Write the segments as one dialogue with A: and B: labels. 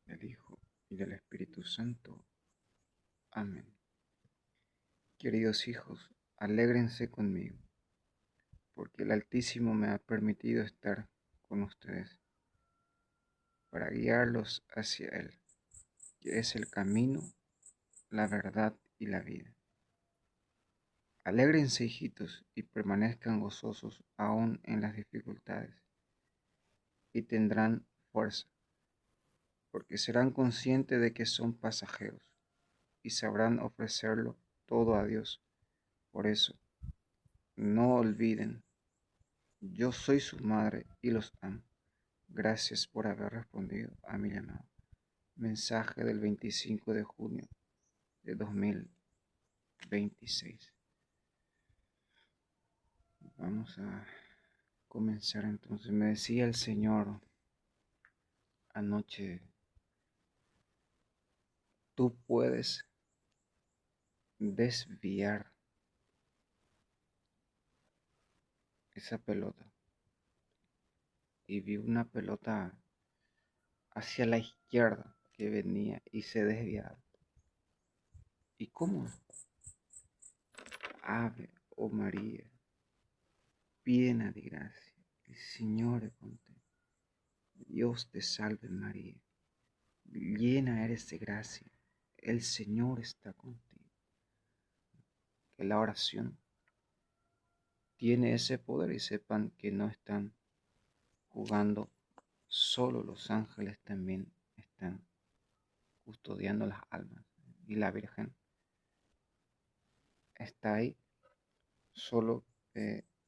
A: del Hijo y del Espíritu Santo. Amén. Queridos hijos, alégrense conmigo, porque el Altísimo me ha permitido estar con ustedes para guiarlos hacia Él, que es el camino, la verdad y la vida. Alégrense, hijitos, y permanezcan gozosos aún en las dificultades, y tendrán fuerza, porque serán conscientes de que son pasajeros, y sabrán ofrecerlo todo a Dios. Por eso, no olviden, yo soy su madre y los amo. Gracias por haber respondido a mi llamado. Mensaje del 25 de junio de 2026. Vamos a comenzar entonces. Me decía el Señor anoche, tú puedes desviar esa pelota. Y vi una pelota hacia la izquierda que venía y se desviaba. ¿Y cómo? Ave o María, llena de gracia, el Señor es contigo. Dios te salve María, llena eres de gracia, el Señor está contigo. Que la oración tiene ese poder y sepan que no están jugando solo los ángeles, también están custodiando las almas. Y la Virgen está ahí solo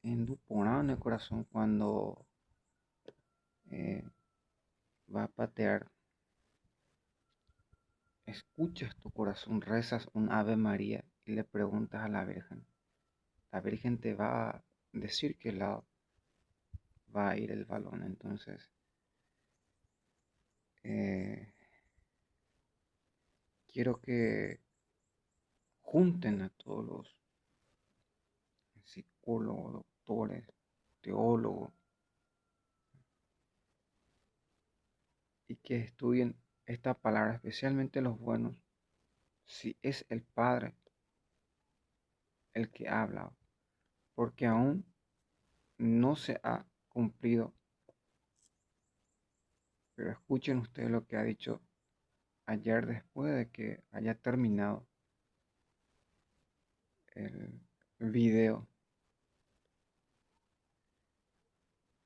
A: enduporado en el corazón cuando eh, va a patear. Escuchas tu corazón, rezas un Ave María y le preguntas a la Virgen. La Virgen te va a decir que lado va a ir el balón. Entonces, eh, quiero que junten a todos los psicólogos, doctores, teólogos, y que estudien esta palabra, especialmente los buenos, si es el Padre el que habla, porque aún no se ha cumplido. Pero escuchen ustedes lo que ha dicho ayer después de que haya terminado el video.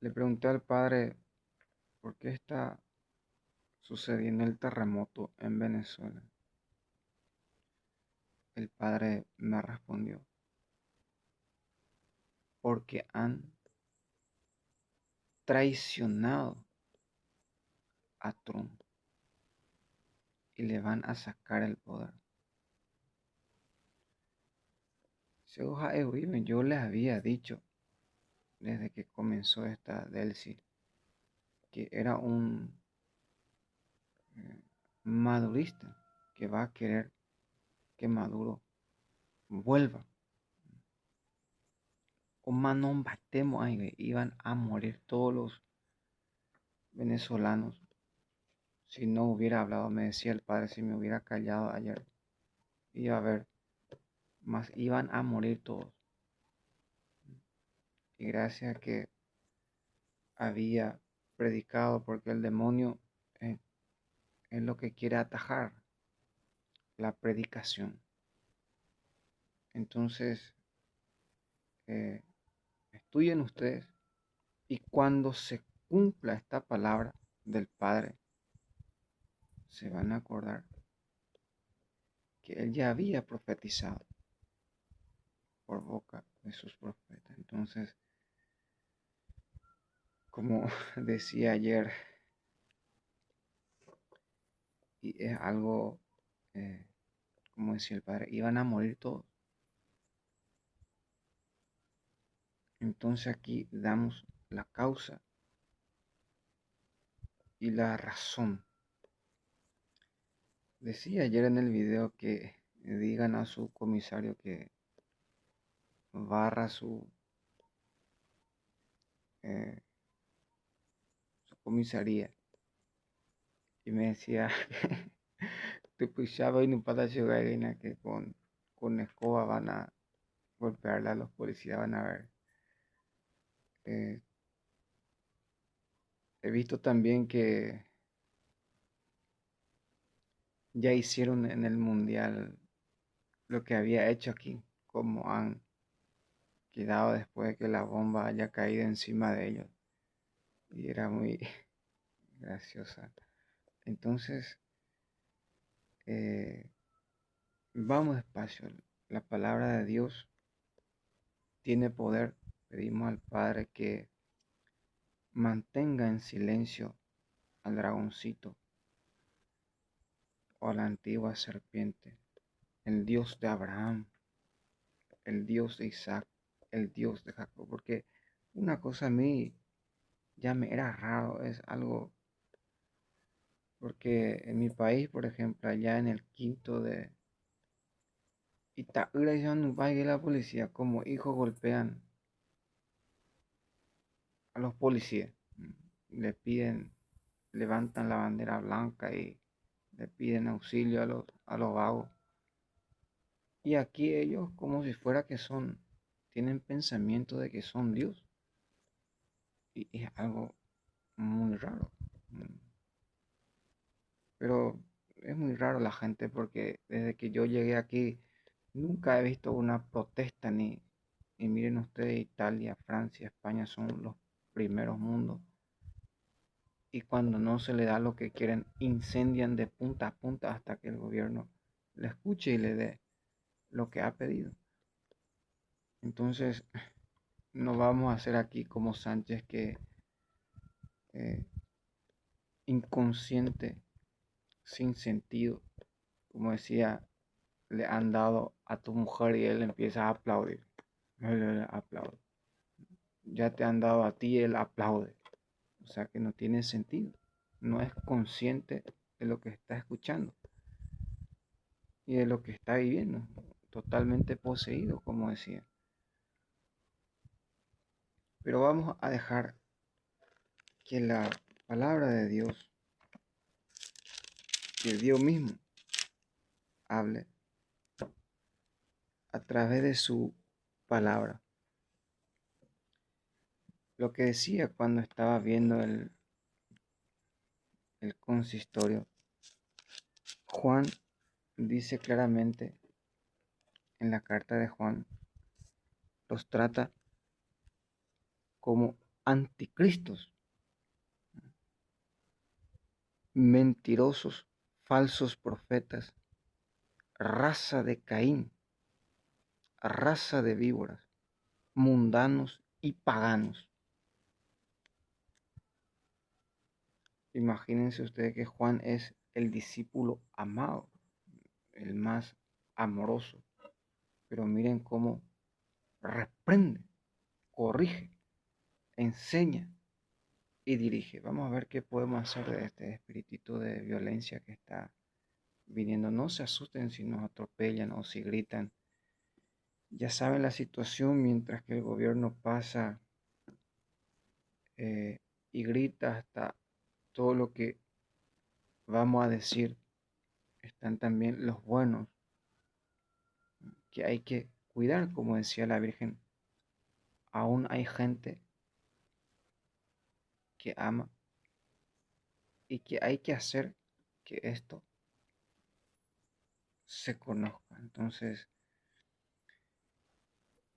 A: Le pregunté al padre por qué está sucediendo el terremoto en Venezuela. El padre me respondió, porque han traicionado a Trump y le van a sacar el poder. Yo les había dicho desde que comenzó esta Delcy que era un madurista que va a querer que Maduro vuelva. O Manon batemos ahí, iban a morir todos los venezolanos si no hubiera hablado. Me decía el padre, si me hubiera callado ayer, iba a haber más, iban a morir todos. Y gracias a que había predicado, porque el demonio es lo que quiere atajar la predicación. Entonces, eh, estudien ustedes y cuando se cumpla esta palabra del Padre, se van a acordar que Él ya había profetizado por boca de sus profetas. Entonces, como decía ayer, y es algo, eh, como decía el Padre, iban a morir todos. Entonces aquí damos la causa y la razón. Decía ayer en el video que digan a su comisario que barra eh, su comisaría y me decía, te escuchaba y no para la que con escoba van a golpearla a los policías, van a ver. Eh, He visto también que ya hicieron en el mundial lo que había hecho aquí, como han quedado después de que la bomba haya caído encima de ellos. Y era muy graciosa. Entonces, eh, vamos despacio. La palabra de Dios tiene poder. Pedimos al Padre que mantenga en silencio al dragoncito o a la antigua serpiente, el Dios de Abraham, el Dios de Isaac, el Dios de Jacob. Porque una cosa a mí ya me era raro, es algo, porque en mi país, por ejemplo, allá en el quinto de Itaúra, ya no va la policía, como hijos golpean a los policías, le piden, levantan la bandera blanca y le piden auxilio a los vagos. Y aquí ellos, como si fuera que son, tienen pensamiento de que son Dios. Y es algo muy raro. Pero es muy raro la gente porque desde que yo llegué aquí nunca he visto una protesta ni, y miren ustedes, Italia, Francia, España son los primeros mundos. Y cuando no se le da lo que quieren, incendian de punta a punta hasta que el gobierno le escuche y le dé lo que ha pedido. Entonces, no vamos a hacer aquí como Sánchez que eh, inconsciente, sin sentido, como decía, le han dado a tu mujer y él empieza a aplaudir. Él aplaude. Ya te han dado a ti, él aplaude. O sea que no tiene sentido. No es consciente de lo que está escuchando y de lo que está viviendo. Totalmente poseído, como decía. Pero vamos a dejar que la palabra de Dios, que Dios mismo hable a través de su palabra. Lo que decía cuando estaba viendo el consistorio, Juan dice claramente en la carta de Juan, los trata como anticristos, mentirosos, falsos profetas, raza de Caín, raza de víboras, mundanos y paganos. Imagínense ustedes que Juan es el discípulo amado, el más amoroso, pero miren cómo reprende, corrige, enseña y dirige. Vamos a ver qué podemos hacer de este espiritito de violencia que está viniendo. No se asusten si nos atropellan o si gritan. Ya saben la situación mientras que el gobierno pasa eh, y grita hasta todo lo que vamos a decir. Están también los buenos que hay que cuidar, como decía la Virgen. Aún hay gente que ama y que hay que hacer que esto se conozca. Entonces,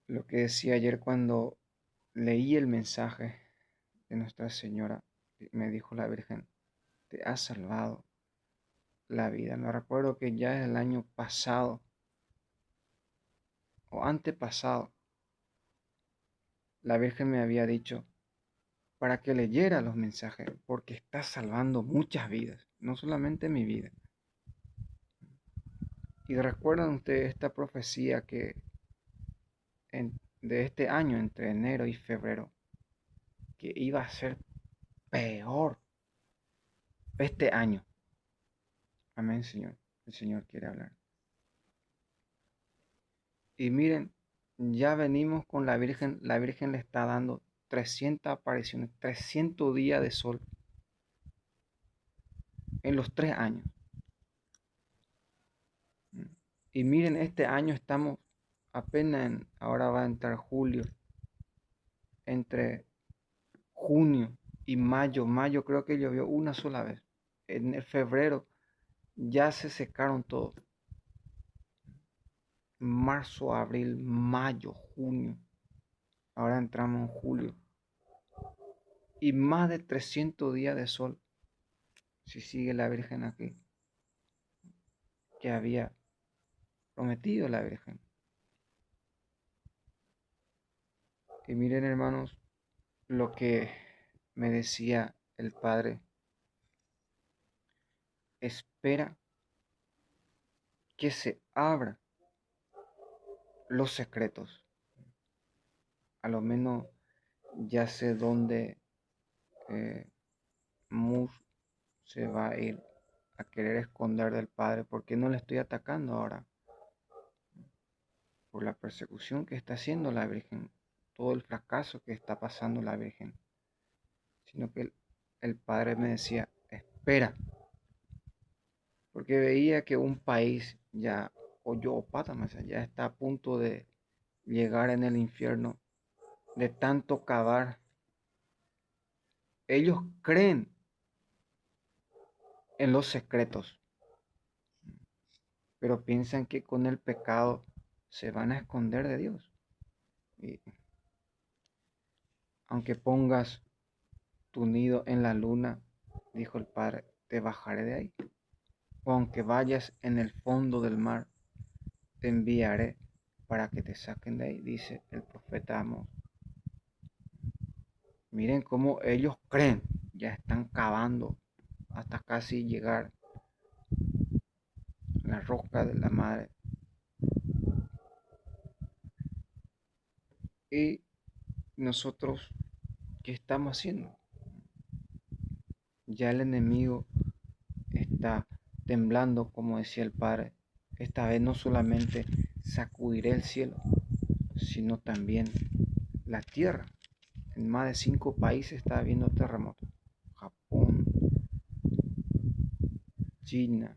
A: lo que decía ayer cuando leí el mensaje de Nuestra Señora, me dijo la Virgen, te ha salvado la vida. Me recuerdo que ya el año pasado o antepasado, la Virgen me había dicho para que leyera los mensajes, porque está salvando muchas vidas, no solamente mi vida. Y recuerdan ustedes esta profecía que de este año, entre enero y febrero, que iba a ser peor este año. Amén, Señor. El Señor quiere hablar. Y miren, ya venimos con la Virgen le está dando 300 apariciones, 300 días de sol. en los 3 años. Y miren, este año estamos apenas ahora va a entrar julio, entre junio y mayo creo que llovió una sola vez. En el febrero ya se secaron todos. Marzo, abril, mayo, junio. Ahora entramos en julio. Y más de 300 días de sol, si sigue la Virgen aquí, que había prometido la Virgen. Y miren, hermanos, lo que me decía el Padre: espera que se abran los secretos. A lo menos ya sé dónde Mus se va a ir a querer esconder del Padre, porque no le estoy atacando ahora por la persecución que está haciendo la Virgen, todo el fracaso que está pasando la Virgen, sino que el Padre me decía: espera, porque veía que un país ya, o yo, o Pátamas, ya está a punto de llegar en el infierno de tanto cavar. Ellos creen en los secretos, pero piensan que con el pecado se van a esconder de Dios. Y aunque pongas tu nido en la luna, dijo el Padre, te bajaré de ahí. O aunque vayas en el fondo del mar, te enviaré para que te saquen de ahí, dice el profeta Amós. Miren cómo ellos creen, ya están cavando hasta casi llegar a la roca de la madre. Y nosotros, ¿qué estamos haciendo? Ya el enemigo está temblando, como decía el Padre. Esta vez no solamente sacudiré el cielo, sino también la tierra. En más de 5 países está habiendo terremotos. Japón, China,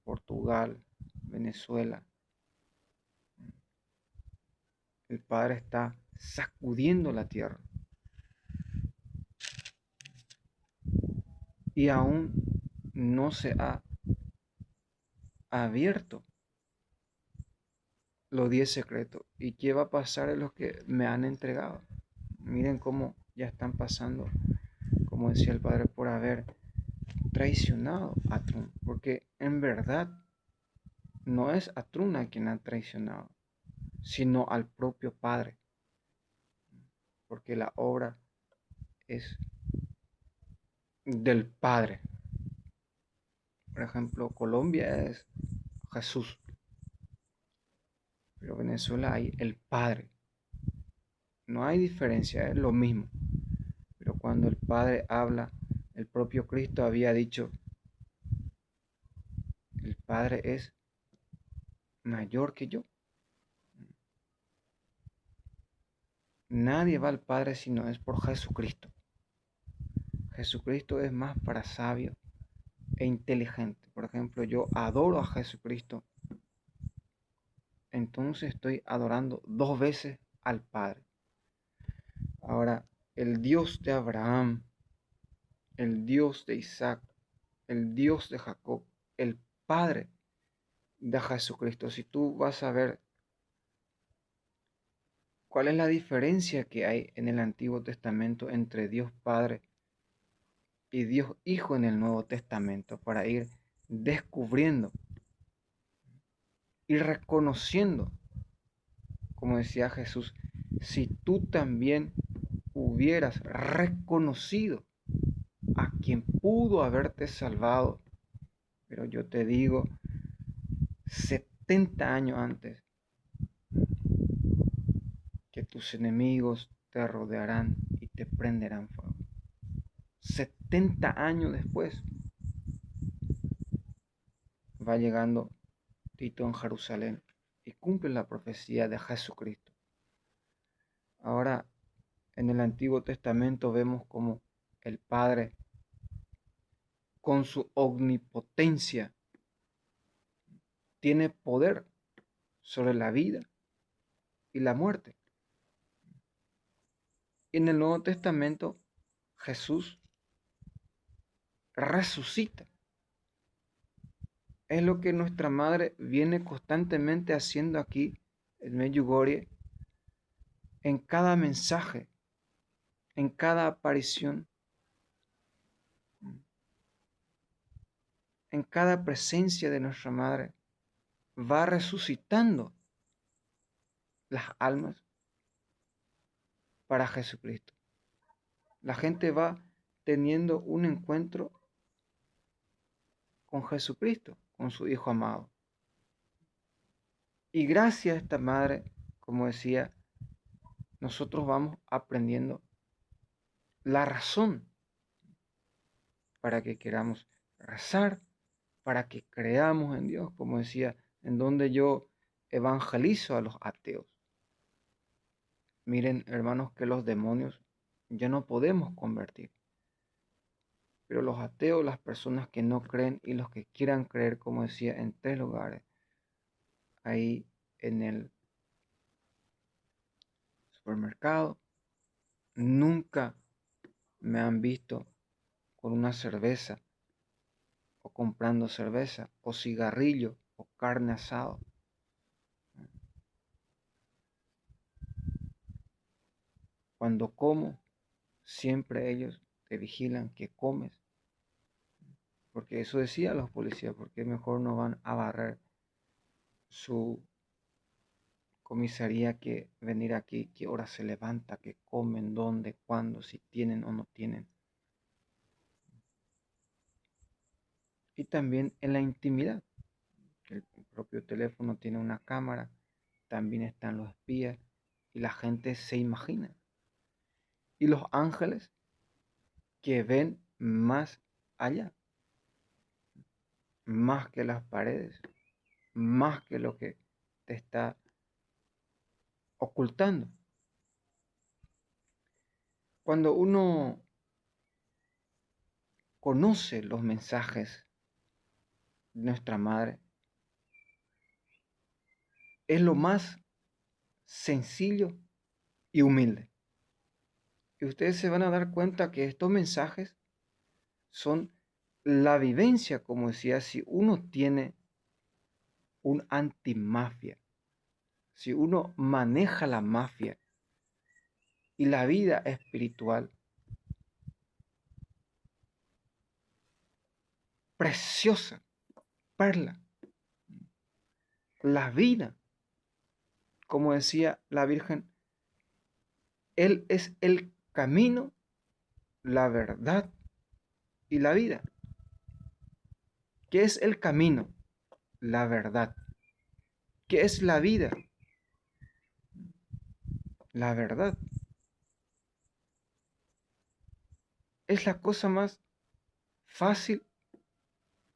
A: Portugal, Venezuela. El Padre está sacudiendo la tierra. Y aún no se ha abierto los 10 secretos. ¿Y qué va a pasar en los que me han entregado? Miren cómo ya están pasando, como decía el Padre, por haber traicionado a Trump. Porque en verdad no es a Trump a quien ha traicionado, sino al propio Padre. Porque la obra es del Padre. Por ejemplo, Colombia es Jesús, pero Venezuela hay el Padre. No hay diferencia, es lo mismo. Pero cuando el Padre habla, el propio Cristo había dicho: el Padre es mayor que yo. Nadie va al Padre si no es por Jesucristo. Jesucristo es más para sabio e inteligente. Por ejemplo, yo adoro a Jesucristo, entonces estoy adorando 2 veces al Padre. Ahora, el Dios de Abraham, el Dios de Isaac, el Dios de Jacob, el Padre de Jesucristo. Si tú vas a ver cuál es la diferencia que hay en el Antiguo Testamento entre Dios Padre y Dios Hijo en el Nuevo Testamento, para ir descubriendo y reconociendo, como decía Jesús, si tú también hubieras reconocido a quien pudo haberte salvado, pero yo te digo, 70 años antes, que tus enemigos te rodearán y te prenderán fuego. 70 años después va llegando Tito en Jerusalén y cumple la profecía de Jesucristo. Ahora, en el Antiguo Testamento vemos como el Padre con su omnipotencia, tiene poder sobre la vida y la muerte. Y en el Nuevo Testamento, Jesús resucita. Es lo que nuestra madre viene constantemente haciendo aquí en Medjugorje, en cada mensaje, en cada aparición, en cada presencia de nuestra madre, va resucitando las almas para Jesucristo. La gente va teniendo un encuentro con Jesucristo, con su Hijo amado. Y gracias a esta madre, como decía, nosotros vamos aprendiendo la razón para que queramos rezar, para que creamos en Dios, como decía, en donde yo evangelizo a los ateos. Miren, hermanos, que los demonios ya no podemos convertir. Pero los ateos, las personas que no creen y los que quieran creer, como decía, en 3 lugares, ahí en el supermercado, nunca me han visto con una cerveza o comprando cerveza o cigarrillo o carne asado. Cuando como, siempre ellos te vigilan que comes. Porque eso decía los policías, porque mejor no van a barrer su comisaría que venir aquí, qué hora se levanta, qué comen, dónde, cuándo, si tienen o no tienen. Y también en la intimidad. El propio teléfono tiene una cámara, también están los espías y la gente se imagina. Y los ángeles que ven más allá, más que las paredes, más que lo que te está ocultando. Cuando uno conoce los mensajes de nuestra madre, es lo más sencillo y humilde. Y ustedes se van a dar cuenta que estos mensajes son la vivencia, como decía, si uno tiene un antimafia, si uno maneja la mafia y la vida espiritual, preciosa, perla, la vida, como decía la Virgen, Él es el camino, la verdad y la vida. ¿Qué es el camino? La verdad. ¿Qué es la vida? La verdad. Es la cosa más fácil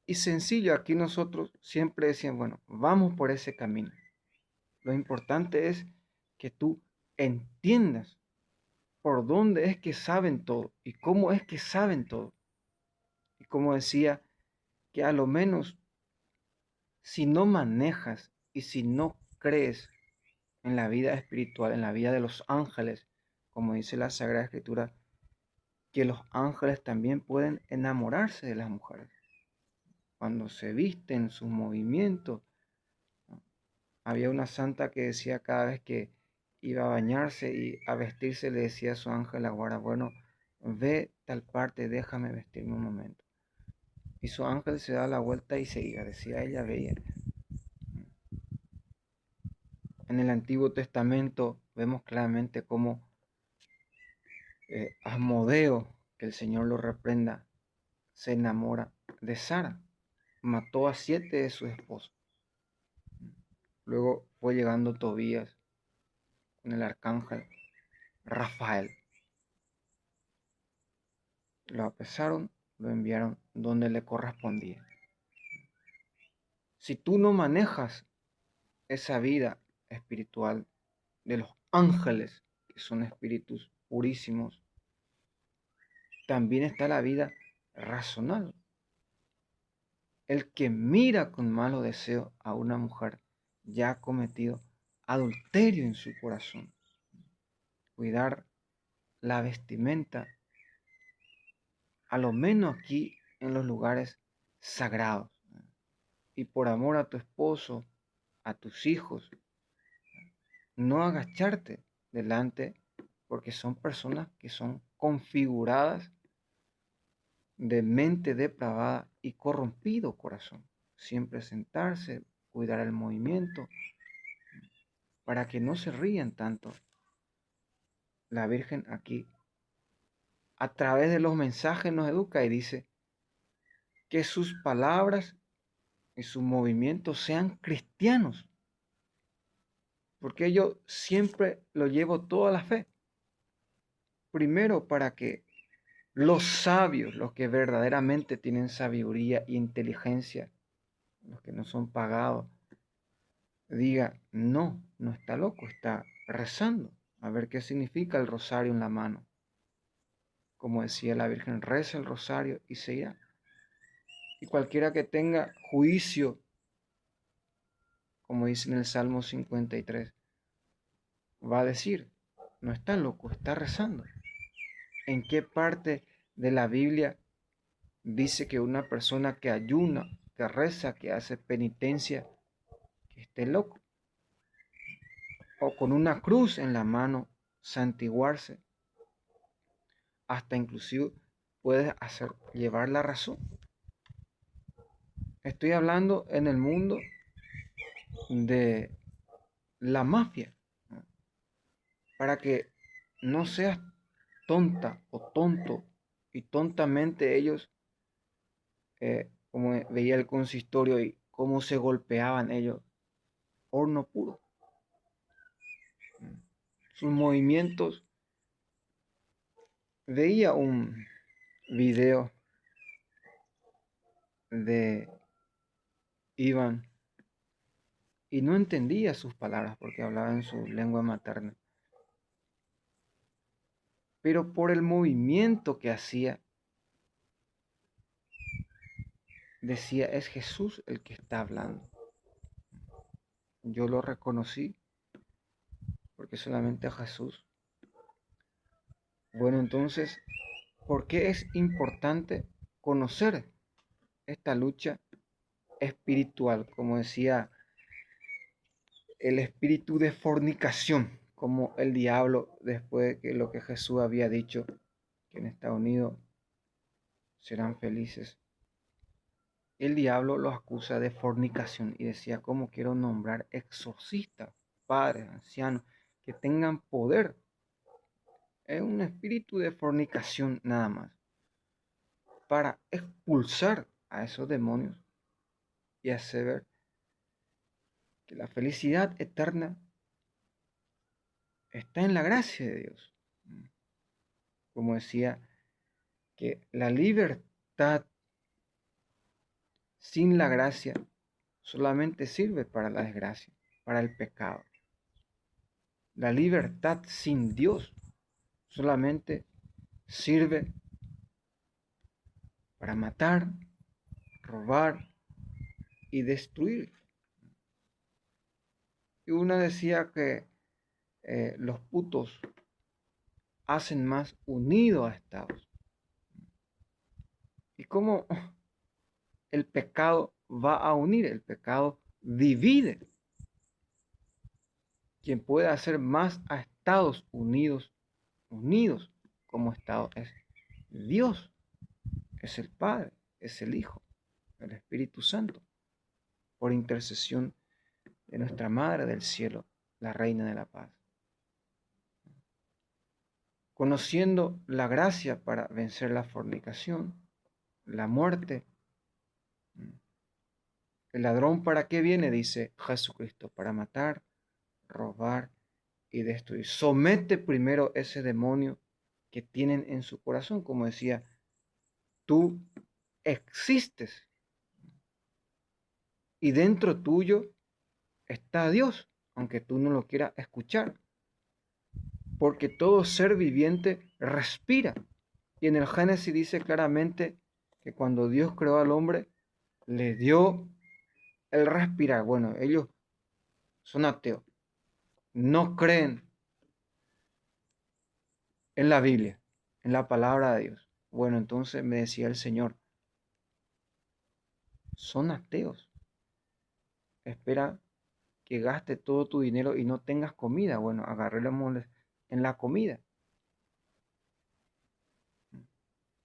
A: y sencilla. Aquí nosotros siempre decíamos, bueno, vamos por ese camino. Lo importante es que tú entiendas por dónde es que saben todo y cómo es que saben todo. Y como decía, que a lo menos si no manejas y si no crees en la vida espiritual, en la vida de los ángeles, como dice la Sagrada Escritura, que los ángeles también pueden enamorarse de las mujeres. Cuando se visten, sus movimientos. Había una santa que decía cada vez que iba a bañarse y a vestirse, le decía a su ángel la guarda, bueno, ve tal parte, déjame vestirme un momento. Y su ángel se da la vuelta y se iba, decía ella, veía. En el Antiguo Testamento vemos claramente cómo Asmodeo, que el Señor lo reprenda, se enamora de Sara. Mató a 7 de sus esposos. Luego fue llegando Tobías con el arcángel Rafael. Lo apresaron, lo enviaron donde le correspondía. Si tú no manejas esa vida espiritual de los ángeles, que son espíritus purísimos, también está la vida razonal, El que mira con malo deseo a una mujer ya ha cometido adulterio en su corazón. Cuidar la vestimenta, a lo menos aquí en los lugares sagrados. Y por amor a tu esposo, a tus hijos, no agacharte delante, porque son personas que son configuradas de mente depravada y corrompido corazón. Siempre sentarse, cuidar el movimiento, para que no se rían tanto. La Virgen aquí, a través de los mensajes, nos educa y dice que sus palabras y sus movimientos sean cristianos, porque yo siempre lo llevo toda la fe. Primero, para que los sabios, los que verdaderamente tienen sabiduría e inteligencia, los que no son pagados, diga, no, no está loco, está rezando. A ver qué significa el rosario en la mano. Como decía la Virgen, reza el rosario y se irá. Y cualquiera que tenga juicio, como dice en el Salmo 53, va a decir, no está loco, está rezando. ¿En qué parte de la Biblia dice que una persona que ayuna, que reza, que hace penitencia, que esté loco? O con una cruz en la mano, santiguarse, hasta inclusive puede hacer llevar la razón. Estoy hablando en el mundo de la mafia, ¿no? Para que no seas tonta o tonto y tontamente ellos, como veía el consistorio y cómo se golpeaban ellos, horno puro. Sus movimientos, veía un video de Iván y no entendía sus palabras porque hablaba en su lengua materna. Pero por el movimiento que hacía, decía, es Jesús el que está hablando. Yo lo reconocí porque solamente a Jesús. Bueno, entonces, ¿por qué es importante conocer esta lucha espiritual? Como decía, el espíritu de fornicación, como el diablo, después de que lo que Jesús había dicho, que en Estados Unidos serán felices. El diablo los acusa de fornicación y decía, ¿cómo quiero nombrar exorcistas, padres, ancianos, que tengan poder? Es un espíritu de fornicación nada más, para expulsar a esos demonios y hacer ver que la felicidad eterna está en la gracia de Dios. Como decía, que la libertad sin la gracia solamente sirve para la desgracia, para el pecado. La libertad sin Dios solamente sirve para matar, robar y destruir. Y una decía que los putos hacen más unidos a Estados. ¿Y cómo el pecado va a unir? El pecado divide. Quien puede hacer más a Estados unidos como Estado es Dios, es el Padre, es el Hijo, el Espíritu Santo, por intercesión de nuestra Madre del Cielo, la Reina de la Paz. Conociendo la gracia para vencer la fornicación, la muerte. ¿El ladrón para qué viene? Dice Jesucristo, para matar, robar y destruir. Somete primero ese demonio que tienen en su corazón. Como decía, tú existes y dentro tuyo está Dios, aunque tú no lo quieras escuchar. Porque todo ser viviente respira. Y en el Génesis dice claramente que cuando Dios creó al hombre, le dio el respirar. Bueno, ellos son ateos, no creen en la Biblia, en la palabra de Dios. Bueno, entonces me decía el Señor, son ateos. Espera que gaste todo tu dinero y no tengas comida. Bueno, agarrémosles en la comida,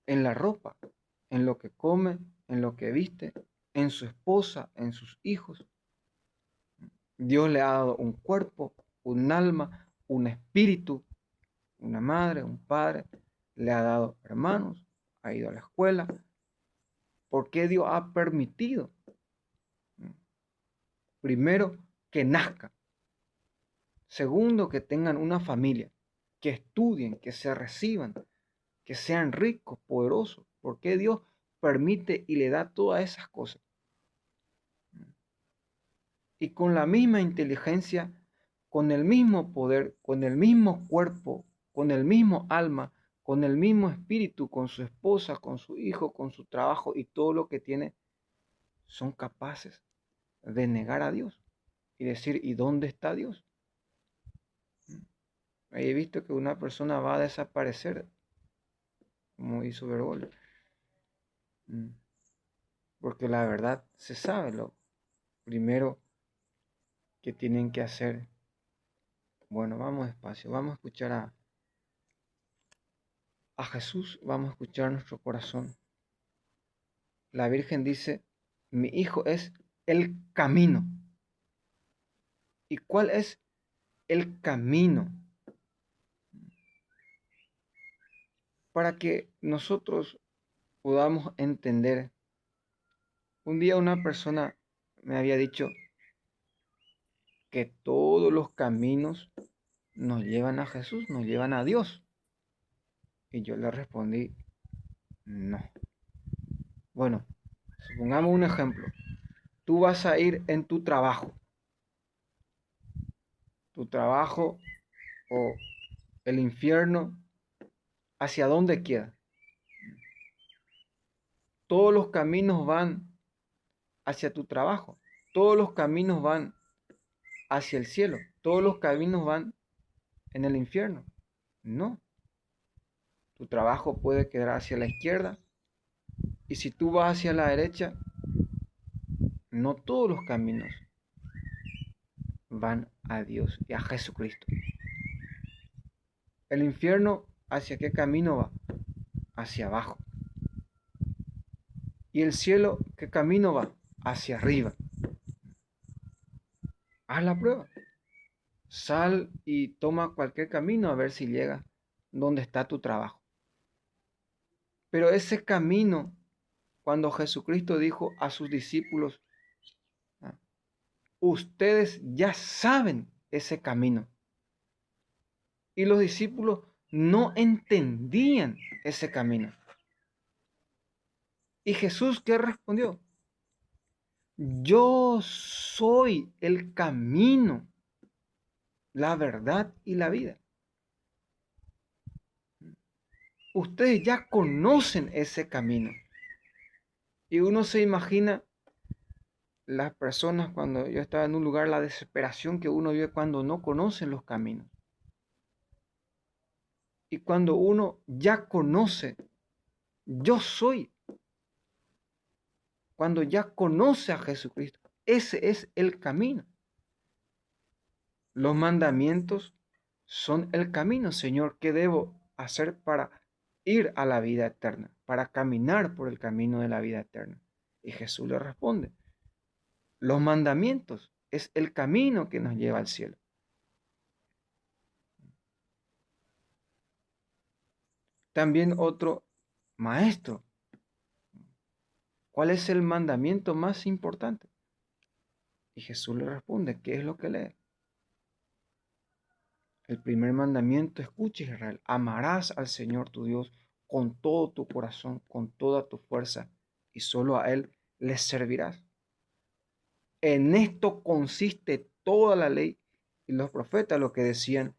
A: en la ropa, en lo que come, en lo que viste, en su esposa, en sus hijos. Dios le ha dado un cuerpo, un alma, un espíritu, una madre, un padre, le ha dado hermanos, ha ido a la escuela. ¿Por qué Dios ha permitido? Primero, que nazca. Segundo, que tengan una familia, que estudien, que se reciban, que sean ricos, poderosos. ¿Por qué Dios permite y le da todas esas cosas? Y con la misma inteligencia, con el mismo poder, con el mismo cuerpo, con el mismo alma, con el mismo espíritu, con su esposa, con su hijo, con su trabajo y todo lo que tiene, son capaces de negar a Dios y decir, ¿y dónde está Dios? Ahí he visto que una persona va a desaparecer, como hizo Bergoglio, porque la verdad se sabe lo primero que tienen que hacer. Bueno, vamos despacio, vamos a escuchar a Jesús, vamos a escuchar nuestro corazón. La Virgen dice, mi hijo es el camino. ¿Y cuál es el camino? Para que nosotros podamos entender. Un día una persona me había dicho que todos los caminos nos llevan a Jesús, nos llevan a Dios. Y yo le respondí, no. Bueno, supongamos un ejemplo. Tú vas a ir en tu trabajo o el infierno, ¿hacia dónde queda? Todos los caminos van hacia tu trabajo, todos los caminos van hacia el cielo, todos los caminos van en el infierno. No, tu trabajo puede quedar hacia la izquierda y si tú vas hacia la derecha, no todos los caminos van a Dios y a Jesucristo. El infierno, ¿hacia qué camino va? Hacia abajo. ¿Y el cielo, qué camino va? Hacia arriba. Haz la prueba. Sal y toma cualquier camino a ver si llegas donde está tu trabajo. Pero ese camino, cuando Jesucristo dijo a sus discípulos, ustedes ya saben ese camino. Y los discípulos no entendían ese camino. ¿Y Jesús qué respondió? Yo soy el camino, la verdad y la vida. Ustedes ya conocen ese camino. Y uno se imagina las personas cuando yo estaba en un lugar, la desesperación que uno vive cuando no conocen los caminos. Y cuando uno ya conoce, yo soy, cuando ya conoce a Jesucristo, ese es el camino. Los mandamientos son el camino, Señor. ¿Qué debo hacer para ir a la vida eterna, para caminar por el camino de la vida eterna? Y Jesús le responde, los mandamientos es el camino que nos lleva al cielo. También otro maestro, ¿cuál es el mandamiento más importante? Y Jesús le responde, ¿qué es lo que lee? El primer mandamiento, escucha Israel, amarás al Señor tu Dios con todo tu corazón, con toda tu fuerza, y solo a Él le servirás. En esto consiste toda la ley y los profetas, lo que decían,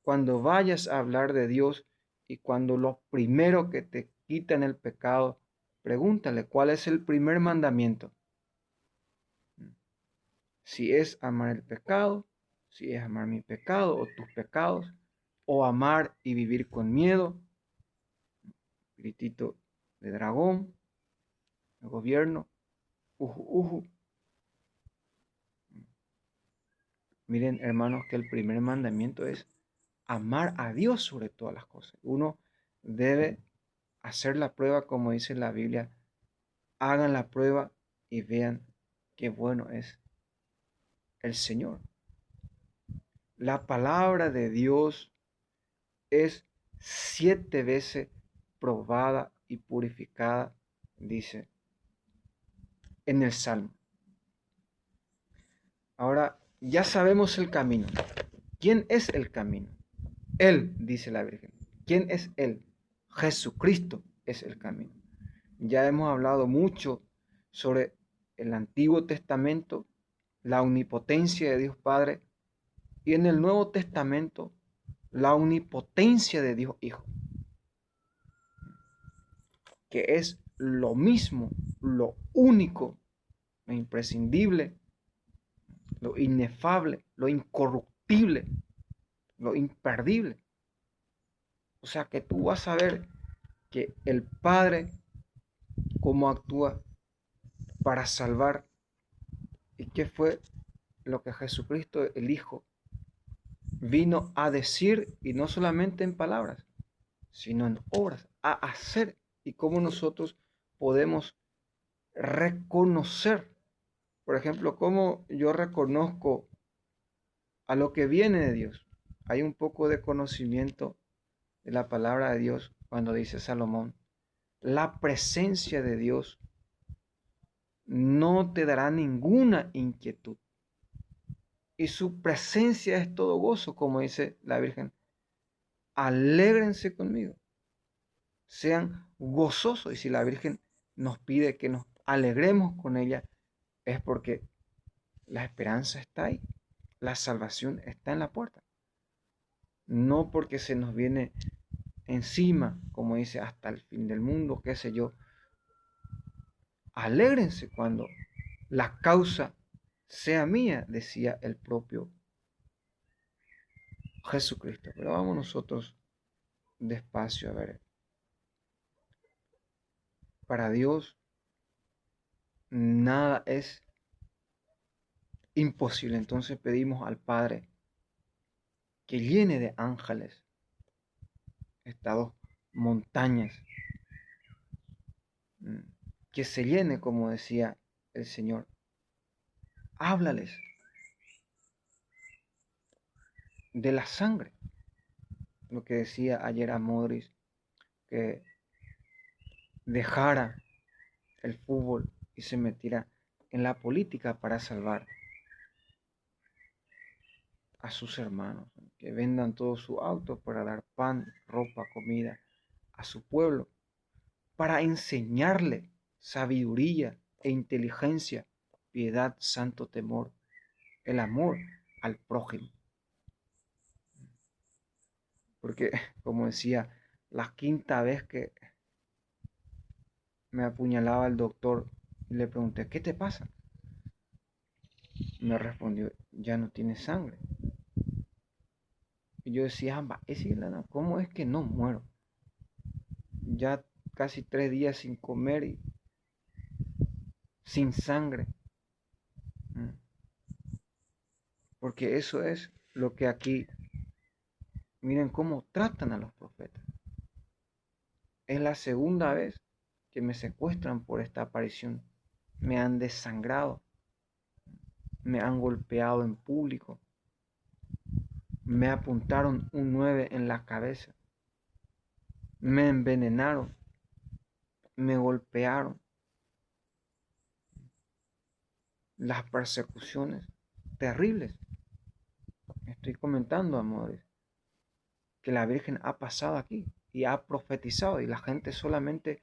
A: cuando vayas a hablar de Dios y cuando lo primero que te quitan el pecado Pregúntale cuál es el primer mandamiento. Si es amar el pecado, si es amar mi pecado o tus pecados, o amar y vivir con miedo, gritito de dragón, el gobierno, uju, uju. Miren, hermanos, que el primer mandamiento es amar a Dios sobre todas las cosas. Uno debe hacer la prueba, como dice la Biblia, hagan la prueba y vean qué bueno es el Señor. La palabra de Dios es 7 veces probada y purificada, dice en el Salmo. Ahora ya sabemos el camino. ¿Quién es el camino? Él, dice la Virgen. ¿Quién es Él? Jesucristo es el camino. Ya hemos hablado mucho sobre el Antiguo Testamento, la omnipotencia de Dios Padre, y en el Nuevo Testamento, la omnipotencia de Dios Hijo, que es lo mismo, lo único, lo imprescindible, lo inefable, lo incorruptible, lo imperdible. O sea que tú vas a ver que el Padre, cómo actúa para salvar, y qué fue lo que Jesucristo, el Hijo, vino a decir, y no solamente en palabras, sino en obras, a hacer, y cómo nosotros podemos reconocer. Por ejemplo, cómo yo reconozco a lo que viene de Dios. Hay un poco de conocimiento de la palabra de Dios cuando dice Salomón, la presencia de Dios no te dará ninguna inquietud. Y su presencia es todo gozo, como dice la Virgen. Alégrense conmigo, sean gozosos. Y si la Virgen nos pide que nos alegremos con ella, es porque la esperanza está ahí, la salvación está en la puerta. No porque se nos viene encima, como dice, hasta el fin del mundo, qué sé yo. Alégrense cuando la causa sea mía, decía el propio Jesucristo. Pero vamos nosotros despacio a ver. Para Dios nada es imposible. Entonces pedimos al Padre que llene de ángeles estas dos montañas, que se llene, como decía el Señor. Háblales de la sangre, lo que decía ayer a Modris, que dejara el fútbol y se metiera en la política para salvar a sus hermanos, que vendan todo su auto para dar pan, ropa, comida a su pueblo, para enseñarle sabiduría e inteligencia, piedad, santo temor, el amor al prójimo. Porque, como decía, la quinta vez que me apuñalaba el doctor y le pregunté, ¿qué te pasa? Me respondió, ya no tienes sangre. Y yo decía, ¿cómo es que no muero? Ya casi 3 días sin comer y sin sangre. Porque eso es lo que aquí, miren cómo tratan a los profetas. Es la segunda vez que me secuestran por esta aparición. Me han desangrado, me han golpeado en público, me apuntaron un 9 en la cabeza, me envenenaron, me golpearon. Las persecuciones terribles. Estoy comentando, amores, que la Virgen ha pasado aquí y ha profetizado y la gente solamente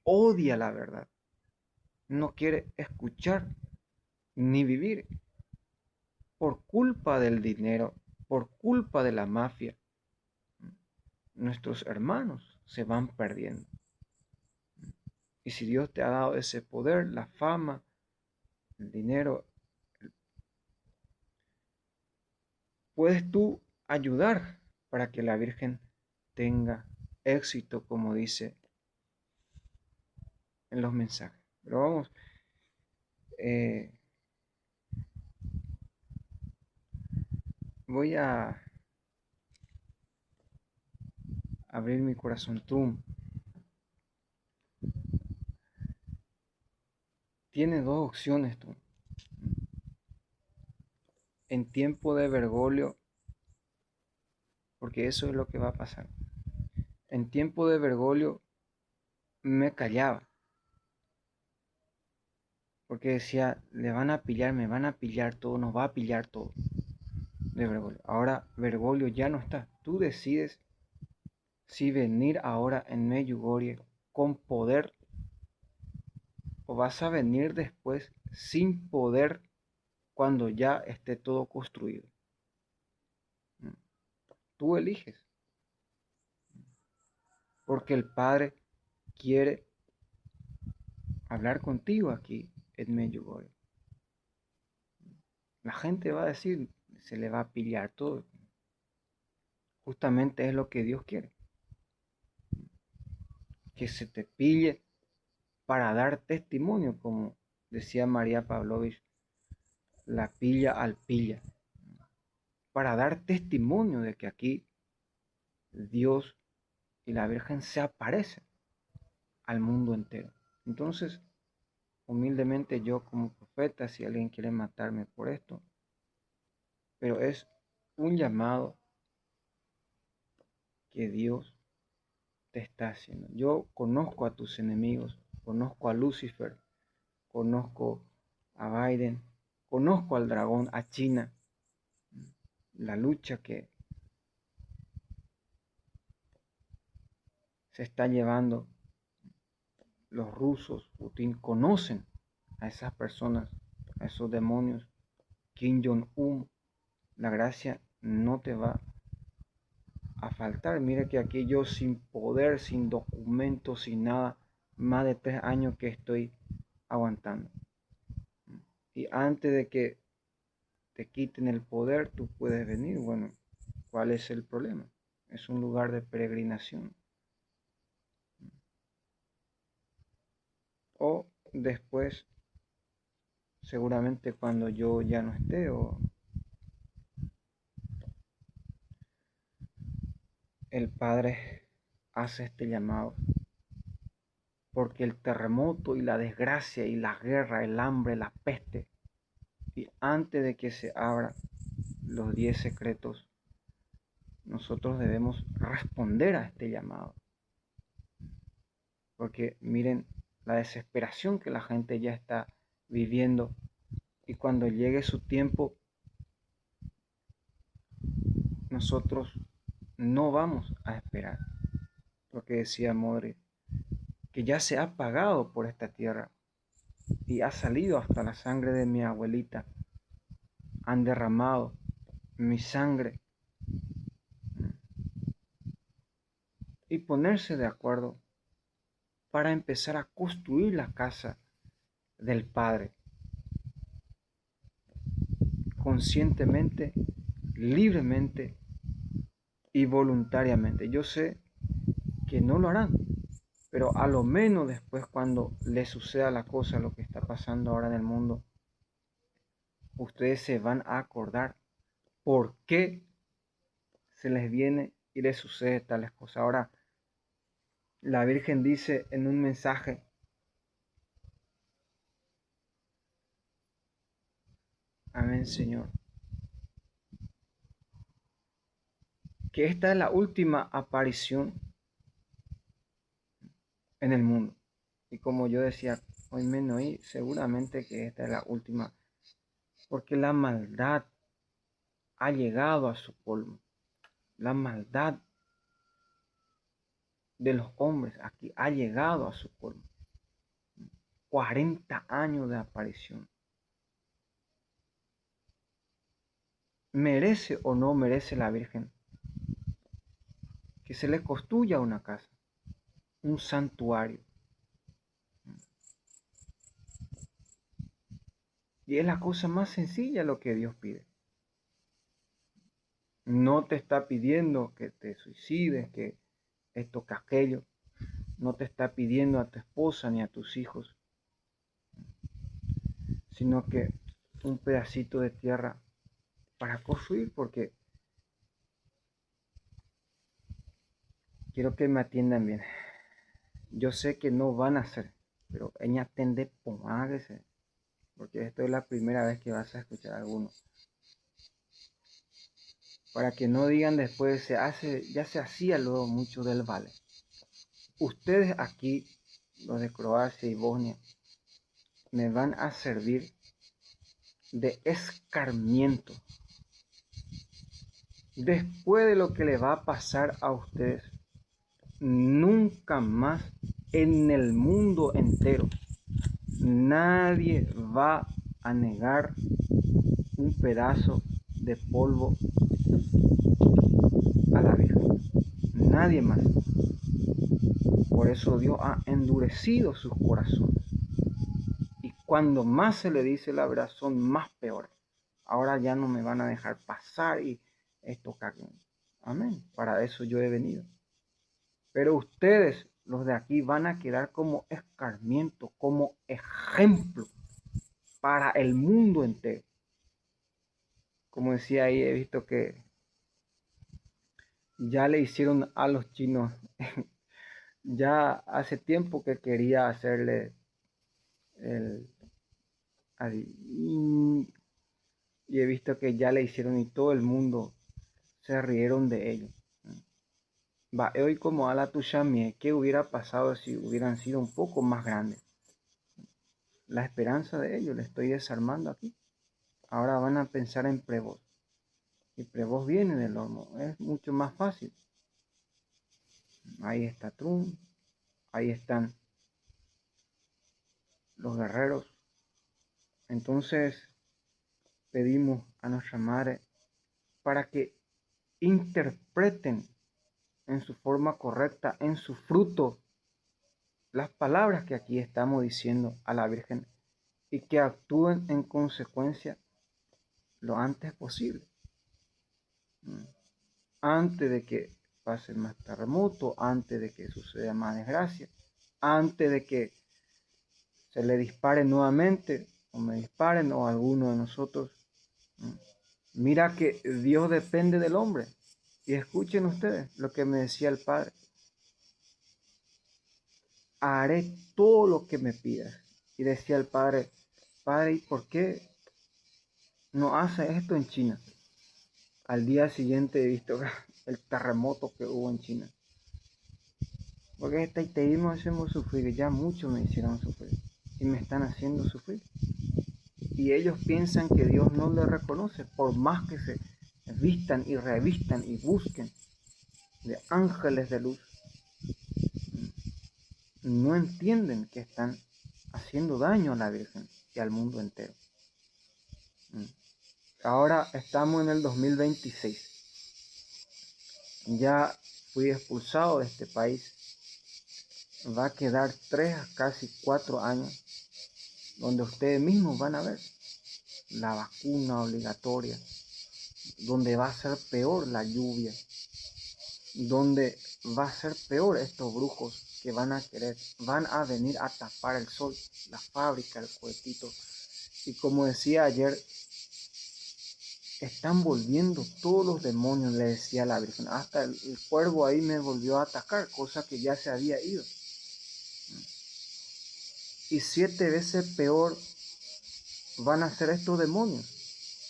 A: odia la verdad. No quiere escuchar ni vivir por culpa del dinero, por culpa de la mafia. Nuestros hermanos se van perdiendo. Y si Dios te ha dado ese poder, la fama, el dinero, puedes tú ayudar para que la Virgen tenga éxito, como dice en los mensajes. Pero vamos, eh, voy a abrir mi corazón. Tú tienes dos opciones tú. En tiempo de Bergoglio, porque eso es lo que va a pasar. En tiempo de Bergoglio me callaba, porque decía, le van a pillar, me van a pillar todo, nos va a pillar todo de Bergoglio. Ahora Bergoglio ya no está. Tú decides si venir ahora en Medjugorje con poder o vas a venir después sin poder cuando ya esté todo construido. Tú eliges, porque el Padre quiere hablar contigo aquí en Medjugorje. La gente va a decir, se le va a pillar todo. Justamente es lo que Dios quiere, que se te pille para dar testimonio, como decía María Pavlovich, la pilla al pilla, para dar testimonio de que aquí Dios y la Virgen se aparecen al mundo entero. Entonces, humildemente yo como profeta, si alguien quiere matarme por esto, pero es un llamado que Dios te está haciendo. Yo conozco a tus enemigos, conozco a Lucifer, conozco a Biden, conozco al dragón, a China, la lucha que se está llevando los rusos, Putin, conocen a esas personas, a esos demonios. Kim Jong-un, la gracia no te va a faltar. Mire que aquí yo sin poder, sin documentos, sin nada, más de 3 años que estoy aguantando. Y antes de que te quiten el poder, tú puedes venir. Bueno, ¿cuál es el problema? Es un lugar de peregrinación. O después, seguramente cuando yo ya no esté, o el Padre hace este llamado. Porque el terremoto y la desgracia y la guerra, el hambre, la peste, y antes de que se abran los 10 secretos, nosotros debemos responder a este llamado. Porque miren la desesperación que la gente ya está viviendo, y cuando llegue su tiempo, nosotros no vamos a esperar. Lo que decía Modri, que ya se ha pagado por esta tierra y ha salido hasta la sangre de mi abuelita. Han derramado mi sangre, y ponerse de acuerdo para empezar a construir la casa del Padre, conscientemente, libremente y voluntariamente. Yo sé que no lo harán, pero a lo menos después, cuando les suceda la cosa, lo que está pasando ahora en el mundo, ustedes se van a acordar por qué se les viene y les sucede tales cosas. Ahora, la Virgen dice en un mensaje, amén, Señor, que esta es la última aparición en el mundo. Y como yo decía, hoy me oí, seguramente que esta es la última, porque la maldad ha llegado a su colmo. La maldad de los hombres aquí ha llegado a su colmo. 40 años de aparición. ¿Merece o no merece la Virgen que se le construya una casa, un santuario, Y es la cosa más sencilla lo que Dios pide. No te está pidiendo que te suicides, que esto, que aquello. No te está pidiendo a tu esposa ni a tus hijos, sino que un pedacito de tierra para construir, porque quiero que me atiendan bien. Yo sé que no van a hacer, pero ella tende pomáguese, porque esto es la primera vez que vas a escuchar a alguno. Para que no digan después, ya se hacía luego mucho del vale. Ustedes aquí, los de Croacia y Bosnia, me van a servir de escarmiento. Después de lo que le va a pasar a ustedes, nunca más en el mundo entero nadie va a negar un pedazo de polvo a la Virgen. Nadie más. Por eso Dios ha endurecido sus corazones. Y cuando más se le dice la verdad, son más peores. Ahora ya no me van a dejar pasar y esto caguen. Amén. Para eso yo he venido. Pero ustedes, los de aquí, van a quedar como escarmiento, como ejemplo para el mundo entero. Como decía ahí, he visto que ya le hicieron a los chinos. Ya hace tiempo que quería hacerle el... Y he visto que ya le hicieron y todo el mundo se rieron de ellos. Va, hoy como a la tuya mía, ¿qué hubiera pasado si hubieran sido un poco más grandes? La esperanza de ellos, le estoy desarmando aquí. Ahora van a pensar en Prevost. Y Prevost viene del horno, es mucho más fácil. Ahí está Trump, ahí están los guerreros. Entonces pedimos a nuestra madre para que interpreten en su forma correcta, en su fruto, las palabras que aquí estamos diciendo a la Virgen y que actúen en consecuencia lo antes posible. Antes de que pase más terremoto, antes de que suceda más desgracia, antes de que se le dispare nuevamente, o me disparen, o alguno de nosotros. Mira que Dios depende del hombre. Y escuchen ustedes lo que me decía el Padre. Haré todo lo que me pidas. Y decía el Padre, Padre, ¿y por qué no hace esto en China? Al día siguiente he visto el terremoto que hubo en China. Porque este teísmo hacemos sufrir, ya mucho me hicieron sufrir. Y me están haciendo sufrir. Y ellos piensan que Dios no les reconoce, por más que se vistan y revistan y busquen de ángeles de luz. No entienden que están haciendo daño a la Virgen y al mundo entero. Ahora estamos en el 2026. Ya fui expulsado de este país. Va a quedar 3 a casi 4 años donde ustedes mismos van a ver la vacuna obligatoria, donde va a ser peor la lluvia, donde va a ser peor estos brujos que van a venir a tapar el sol, la fábrica, el cohetito. Y como decía ayer, están volviendo todos los demonios, le decía la Virgen. Hasta el cuervo ahí me volvió a atacar, cosa que ya se había ido. Y 7 veces peor van a ser estos demonios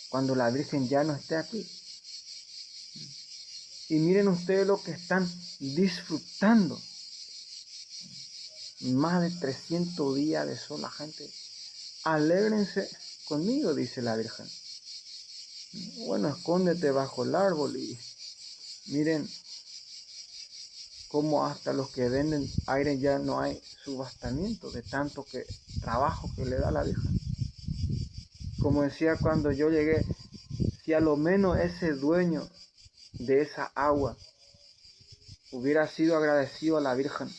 A: cuando la Virgen ya no esté aquí. Y miren ustedes lo que están disfrutando. Más de 300 días de sol, la gente. Alégrense conmigo, dice la Virgen. Bueno, escóndete bajo el árbol y miren cómo hasta los que venden aire ya no hay subastamiento de tanto que trabajo que le da la Virgen. Como decía cuando yo llegué, si a lo menos ese dueño de esa agua hubiera sido agradecido a la Virgen,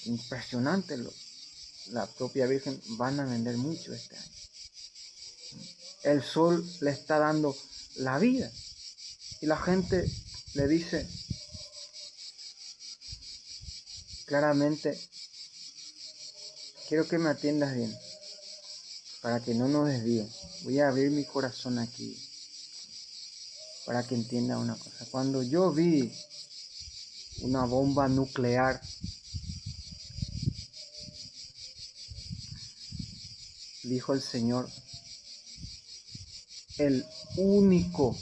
A: impresionante la propia Virgen, van a vender mucho este año. El sol le está dando la vida. Y la gente le dice claramente, quiero que me atiendas bien, para que no nos desvíe. Voy a abrir mi corazón aquí, para que entienda una cosa. Cuando yo vi una bomba nuclear, dijo el Señor, el único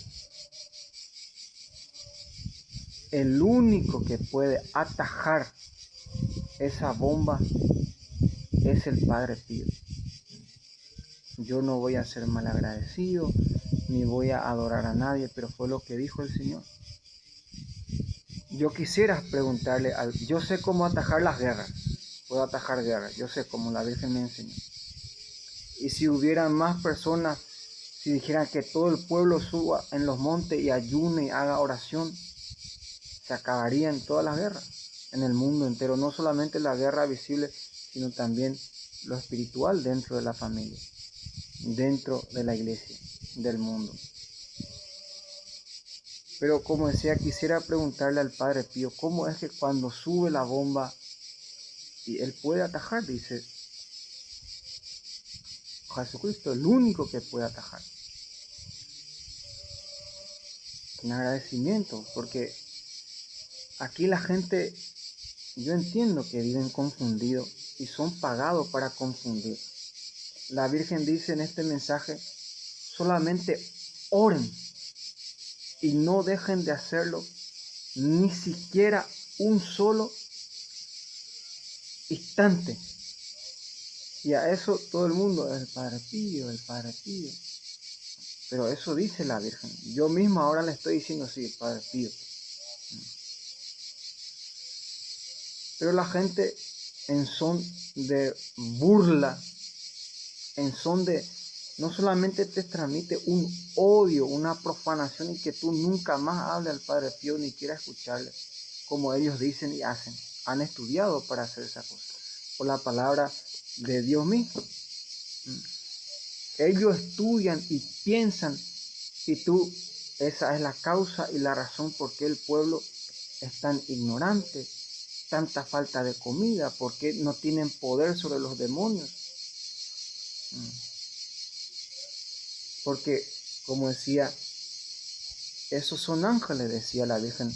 A: que puede atajar esa bomba es el Padre Pío. Yo no voy a ser malagradecido, ni voy a adorar a nadie, pero fue lo que dijo el Señor. Yo quisiera preguntarle, yo sé cómo atajar las guerras, puedo atajar guerras, yo sé cómo la Virgen me enseñó. Y si hubieran más personas, si dijeran que todo el pueblo suba en los montes y ayune y haga oración, se acabarían todas las guerras en el mundo entero, no solamente la guerra visible, sino también lo espiritual dentro de la familia, dentro de la iglesia, del mundo. Pero como decía, quisiera preguntarle al Padre Pío, ¿cómo es que cuando sube la bomba y él puede atajar? Dice Jesucristo, el único que puede atajar. En agradecimiento, porque aquí la gente, yo entiendo que viven confundidos y son pagados para confundir. La Virgen dice en este mensaje, solamente oren y no dejen de hacerlo ni siquiera un solo instante. Y a eso todo el mundo, el Padre Pío, el Padre Pío. Pero eso dice la Virgen. Yo mismo ahora le estoy diciendo así, el Padre Pío. Pero la gente en son de burla, en son de, no solamente te transmite un odio, una profanación y que tú nunca más hables al Padre Pío ni quieras escucharle, como ellos dicen y hacen. Han estudiado para hacer esa cosa, por la palabra de Dios mismo. Ellos estudian y piensan y tú, esa es la causa y la razón por qué el pueblo es tan ignorante, tanta falta de comida, porque no tienen poder sobre los demonios. Porque, como decía, esos son ángeles, decía la Virgen,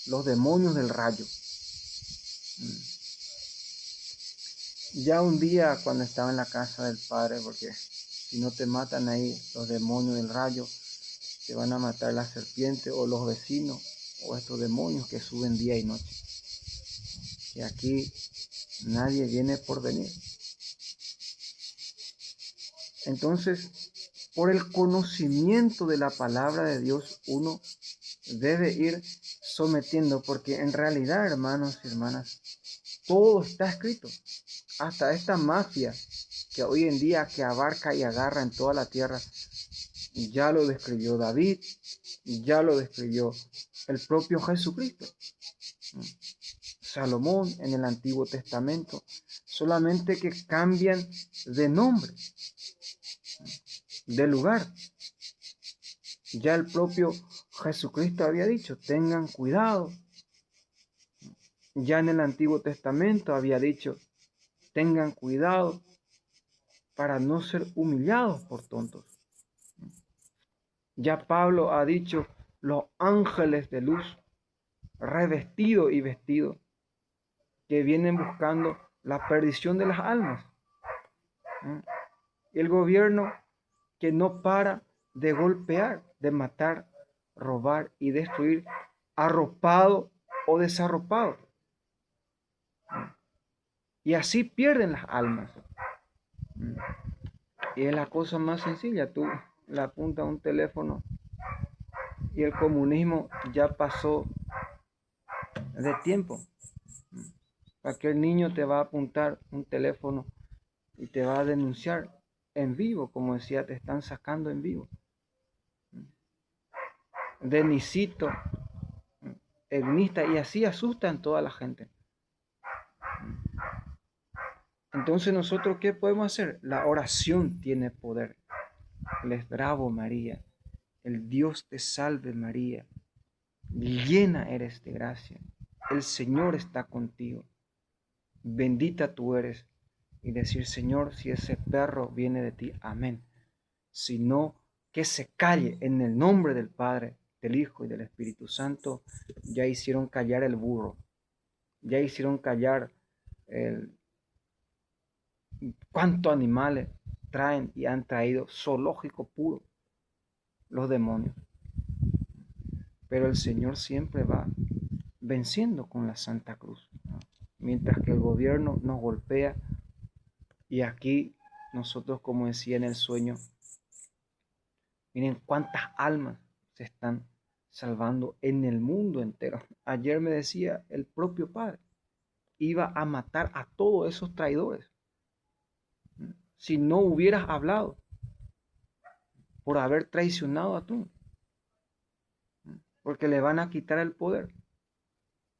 A: los demonios del rayo. Ya un día cuando estaba en la casa del Padre, porque si no te matan ahí los demonios del rayo, te van a matar la serpiente o los vecinos o estos demonios que suben día y noche. Que aquí nadie viene por venir. Entonces, por el conocimiento de la palabra de Dios, uno debe ir sometiendo, porque en realidad, hermanos y hermanas, todo está escrito. Hasta esta mafia que hoy en día que abarca y agarra en toda la tierra, ya lo describió David, ya lo describió el propio Jesucristo. Salomón en el Antiguo Testamento, solamente que cambian de nombre, de lugar. Ya el propio Jesucristo había dicho, tengan cuidado. Ya en el Antiguo Testamento había dicho, tengan cuidado para no ser humillados por tontos. Ya Pablo ha dicho, los ángeles de luz, revestidos y vestidos, que vienen buscando la perdición de las almas. Y el gobierno que no para de golpear, de matar, robar y destruir, arropado o desarropado. Y así pierden las almas. Y es la cosa más sencilla, tú le apuntas a un teléfono y el comunismo ya pasó de tiempo. Cualquier niño te va a apuntar un teléfono y te va a denunciar en vivo, como decía, te están sacando en vivo. Denicito, etnista, y así asustan toda la gente. Entonces nosotros, ¿qué podemos hacer? La oración tiene poder. Él es bravo, María. El Dios te salve, María. Llena eres de gracia. El Señor está contigo. Bendita tú eres. Y decir, Señor, si ese perro viene de ti, amén. Si no, que se calle en el nombre del Padre, del Hijo y del Espíritu Santo. Ya hicieron callar el burro. Ya hicieron callar el... ¿Cuántos animales traen y han traído? Zoológico puro los demonios. Pero el Señor siempre va venciendo con la Santa Cruz, ¿no? Mientras que el gobierno nos golpea y aquí nosotros, como decía en el sueño, miren cuántas almas se están salvando en el mundo entero. Ayer me decía el propio Padre, iba a matar a todos esos traidores. Si no hubieras hablado por haber traicionado a tú, porque le van a quitar el poder.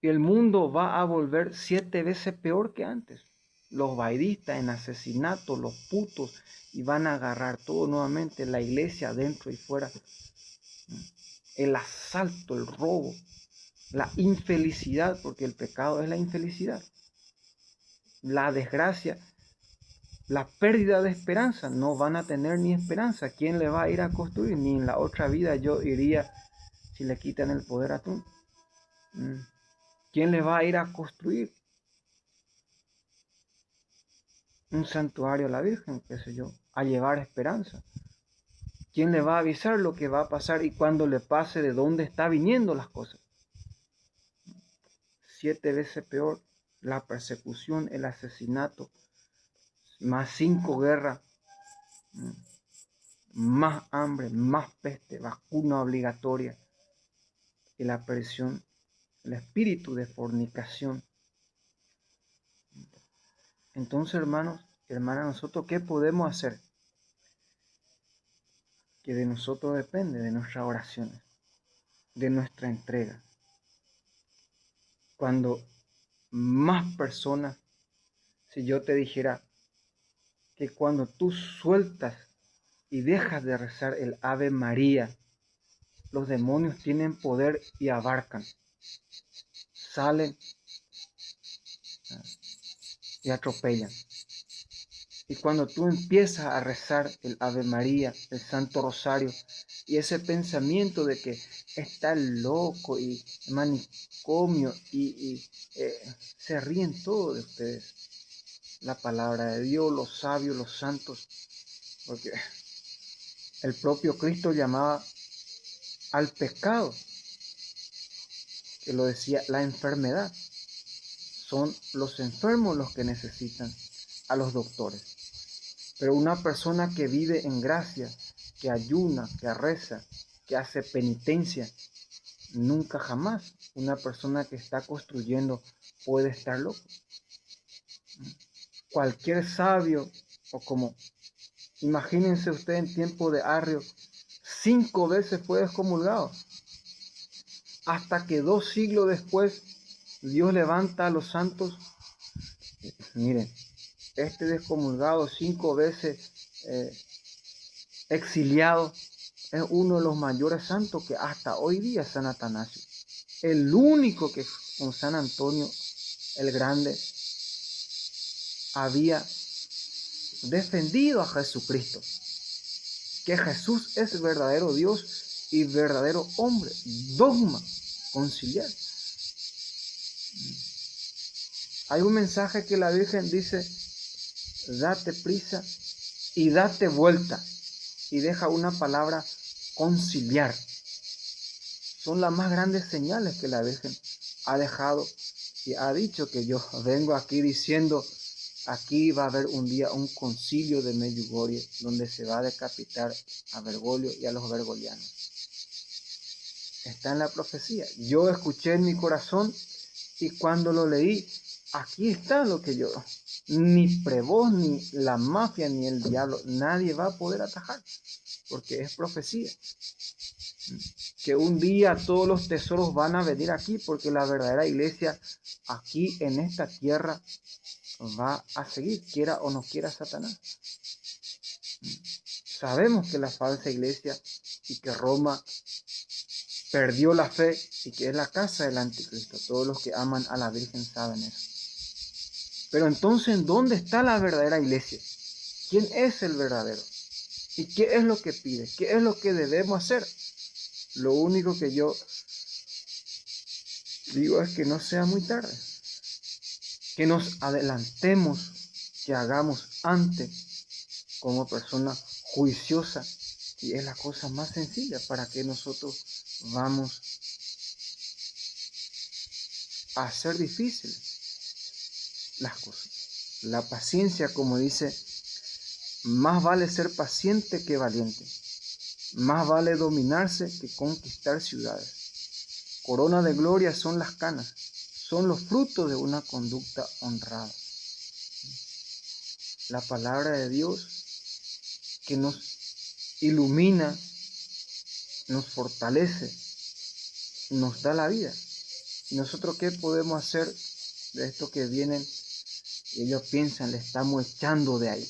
A: Y el mundo va a volver 7 veces peor que antes. Los baidistas en asesinato, los putos, y van a agarrar todo nuevamente, la iglesia dentro y fuera. El asalto, el robo, la infelicidad, porque el pecado es la infelicidad. La desgracia, la pérdida de esperanza. No van a tener ni esperanza. ¿Quién le va a ir a construir? Ni en la otra vida yo iría si le quitan el poder a tú. ¿Quién le va a ir a construir un santuario a la Virgen, qué sé yo, a llevar esperanza? ¿Quién le va a avisar lo que va a pasar y cuando le pase de dónde está viniendo las cosas? 7 veces peor la persecución, el asesinato, más 5 guerras, más hambre, más peste, vacuna obligatoria y la presión, el espíritu de fornicación. Entonces, hermanos, hermanas, nosotros, ¿qué podemos hacer? Que de nosotros depende, de nuestras oraciones, de nuestra entrega. Cuando más personas, si yo te dijera que cuando tú sueltas y dejas de rezar el Ave María, los demonios tienen poder y abarcan, salen y atropellan. Y cuando tú empiezas a rezar el Ave María, el Santo Rosario, y ese pensamiento de que está loco y manicomio se ríen todos de ustedes. La palabra de Dios, los sabios, los santos, porque el propio Cristo llamaba al pecado, que lo decía la enfermedad. Son los enfermos los que necesitan a los doctores. Pero una persona que vive en gracia, que ayuna, que reza, que hace penitencia, nunca jamás una persona que está construyendo puede estar loco. Cualquier sabio, o como, imagínense usted en tiempo de Arrio, 5 veces fue excomulgado, hasta que 2 siglos después Dios levanta a los santos. Miren, este descomulgado 5 veces exiliado es uno de los mayores santos que hasta hoy día es San Atanasio. El único que con San Antonio el Grande había defendido a Jesucristo, que Jesús es verdadero Dios y verdadero hombre, dogma conciliar. Hay un mensaje que la Virgen dice, date prisa y date vuelta, y deja una palabra, conciliar. Son las más grandes señales que la Virgen ha dejado y ha dicho, que yo vengo aquí diciendo, aquí va a haber un día un concilio de Medjugorje donde se va a decapitar a Bergoglio y a los bergolianos. Está en la profecía. Yo escuché en mi corazón y cuando lo leí, aquí está lo que yo, ni Prevost, ni la mafia, ni el diablo, nadie va a poder atajar, porque es profecía. Que un día todos los tesoros van a venir aquí, porque la verdadera iglesia aquí en esta tierra va a seguir, quiera o no quiera Satanás. sabemos que la falsa iglesia y que Roma perdió la fe y que es la casa del anticristo. Todos los que aman a la Virgen saben eso. Pero entonces, ¿dónde está la verdadera iglesia? ¿Quién es el verdadero? ¿Y qué es lo que pide? ¿Qué es lo que debemos hacer? Lo único que yo digo es que no sea muy tarde, que nos adelantemos, que hagamos antes como persona juiciosa, y es la cosa más sencilla para que nosotros vamos a hacer difíciles las cosas. La paciencia, como dice, más vale ser paciente que valiente, más vale dominarse que conquistar ciudades. Corona de gloria son las canas, son los frutos de una conducta honrada. La palabra de Dios que nos ilumina, nos fortalece, nos da la vida. ¿Y nosotros qué podemos hacer de esto que vienen? Y ellos piensan, le estamos echando de ahí,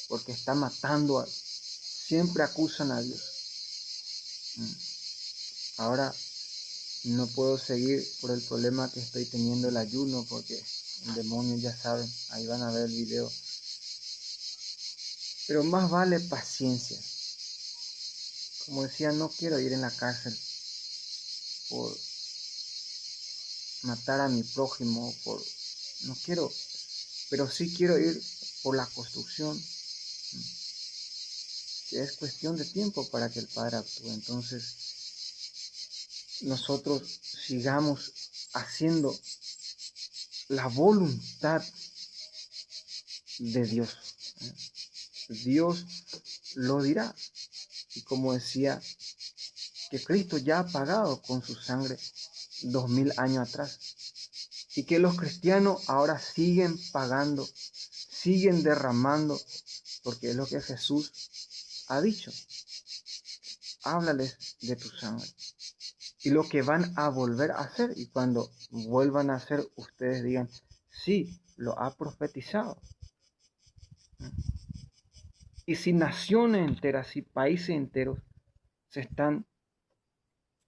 A: porque está matando, siempre acusan a Dios. Ahora no puedo seguir por el problema que estoy teniendo el ayuno, porque el demonio, ya saben, ahí van a ver el video. Pero más vale paciencia. Como decía, no quiero ir en la cárcel por matar a mi prójimo, no quiero, pero sí quiero ir por la construcción, que es cuestión de tiempo para que el Padre actúe. Entonces, nosotros sigamos haciendo la voluntad de Dios. Dios lo dirá. Y como decía, que Cristo ya ha pagado con su sangre 2000 años atrás. Y que los cristianos ahora siguen pagando, siguen derramando, porque es lo que Jesús ha dicho. Háblales de tu sangre. Y lo que van a volver a hacer. Y cuando vuelvan a hacer, ustedes digan, sí, lo ha profetizado. Y si naciones enteras, si países enteros se están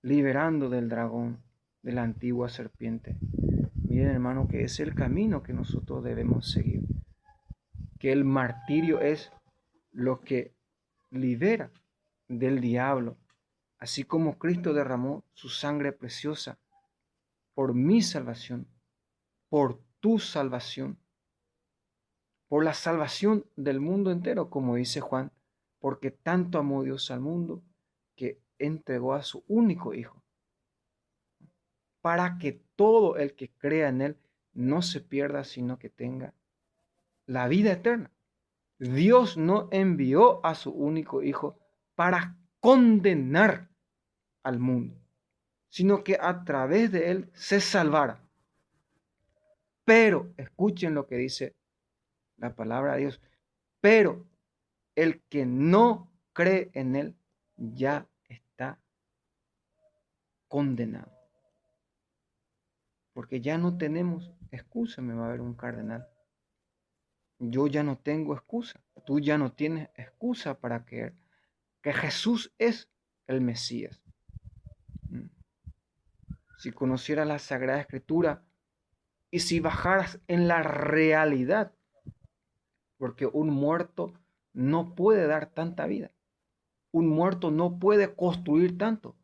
A: liberando del dragón, de la antigua serpiente, miren, hermano, que es el camino que nosotros debemos seguir. Que el martirio es lo que libera del diablo, así como Cristo derramó su sangre preciosa por mi salvación, por tu salvación, por la salvación del mundo entero, como dice Juan, porque tanto amó Dios al mundo que entregó a su único Hijo, para que todo el que crea en Él no se pierda, sino que tenga la vida eterna. Dios no envió a su único Hijo para condenar al mundo, sino que a través de Él se salvara. Pero, escuchen lo que dice la palabra de Dios, pero el que no cree en Él ya está condenado. Porque ya no tenemos excusa, me va a ver un cardenal. Yo ya no tengo excusa. Tú ya no tienes excusa para creer que Jesús es el Mesías. Si conocieras la Sagrada Escritura y si bajaras en la realidad, porque un muerto no puede dar tanta vida. Un muerto no puede construir tanto.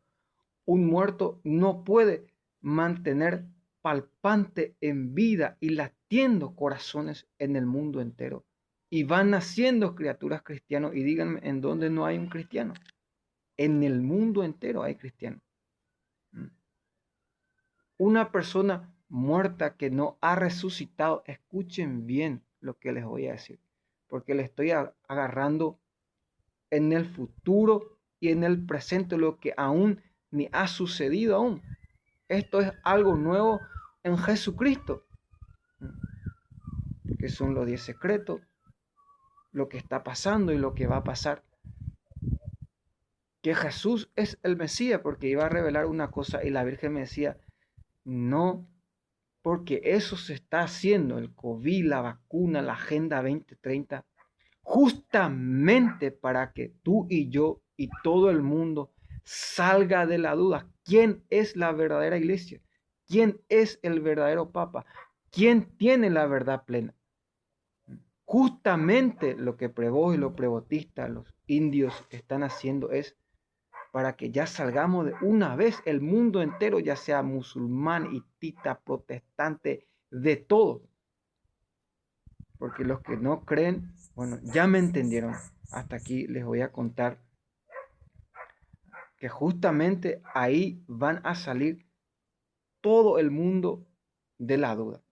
A: Un muerto no puede mantener palpante en vida y latiendo corazones en el mundo entero. Y van naciendo criaturas cristianas. Y díganme, ¿en dónde no hay un cristiano? En el mundo entero hay cristianos. Una persona muerta que no ha resucitado, escuchen bien lo que les voy a decir, porque le estoy agarrando en el futuro y en el presente lo que aún ni ha sucedido aún. Esto es algo nuevo en Jesucristo, que son los 10 secretos, lo que está pasando y lo que va a pasar. Que Jesús es el Mesías, porque iba a revelar una cosa y la Virgen me decía, no, porque eso se está haciendo, el COVID, la vacuna, la Agenda 2030, justamente para que tú y yo y todo el mundo salga de la duda. ¿Quién es la verdadera iglesia? ¿Quién es el verdadero papa? ¿Quién tiene la verdad plena? Justamente lo que pregó y los prebotistas, los indios están haciendo es para que ya salgamos de una vez el mundo entero, ya sea musulmán, hitita, protestante, de todo. Porque los que no creen, bueno, ya me entendieron. Hasta aquí les voy a contar que justamente ahí van a salir todo el mundo de la duda.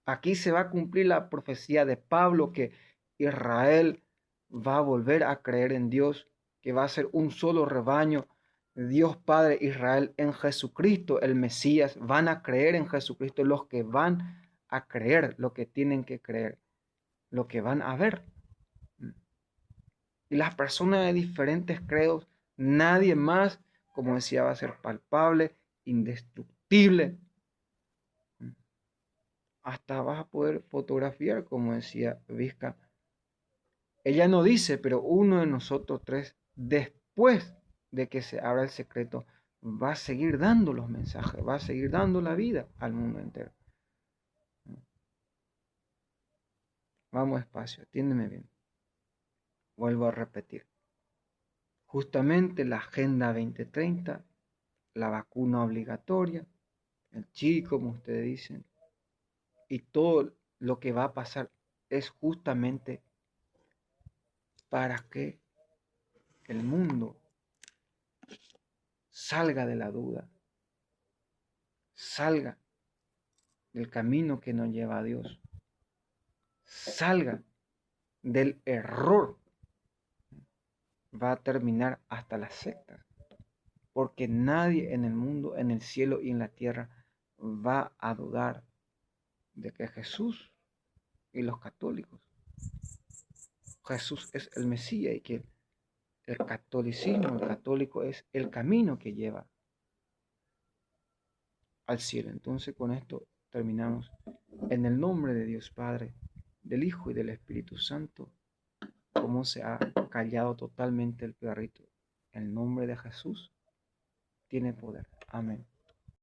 A: Aquí se va a cumplir la profecía de Pablo que Israel va a volver a creer en Dios, que va a ser un solo rebaño. Dios Padre, Israel en Jesucristo, el Mesías, van a creer en Jesucristo los que van a creer lo que tienen que creer, lo que van a ver. Y las personas de diferentes credos, nadie más, como decía, va a ser palpable, indestructible. Hasta vas a poder fotografiar, como decía Vizca. Ella no dice, pero uno de nosotros tres, después de que se abra el secreto, va a seguir dando los mensajes, va a seguir dando la vida al mundo entero. Vamos despacio, atiéndeme bien. Vuelvo a repetir. Justamente la Agenda 2030, la vacuna obligatoria, el chip, como ustedes dicen, y todo lo que va a pasar es justamente para que el mundo salga de la duda, salga del camino que nos lleva a Dios, salga del error. Va a terminar hasta las sectas, porque nadie en el mundo, en el cielo y en la tierra va a dudar de que Jesús y los católicos, Jesús es el Mesías y que el catolicismo, el católico es el camino que lleva al cielo. Entonces con esto terminamos. En el nombre de Dios Padre, del Hijo y del Espíritu Santo, como se ha callado totalmente el perrito. El nombre de Jesús tiene poder. Amén.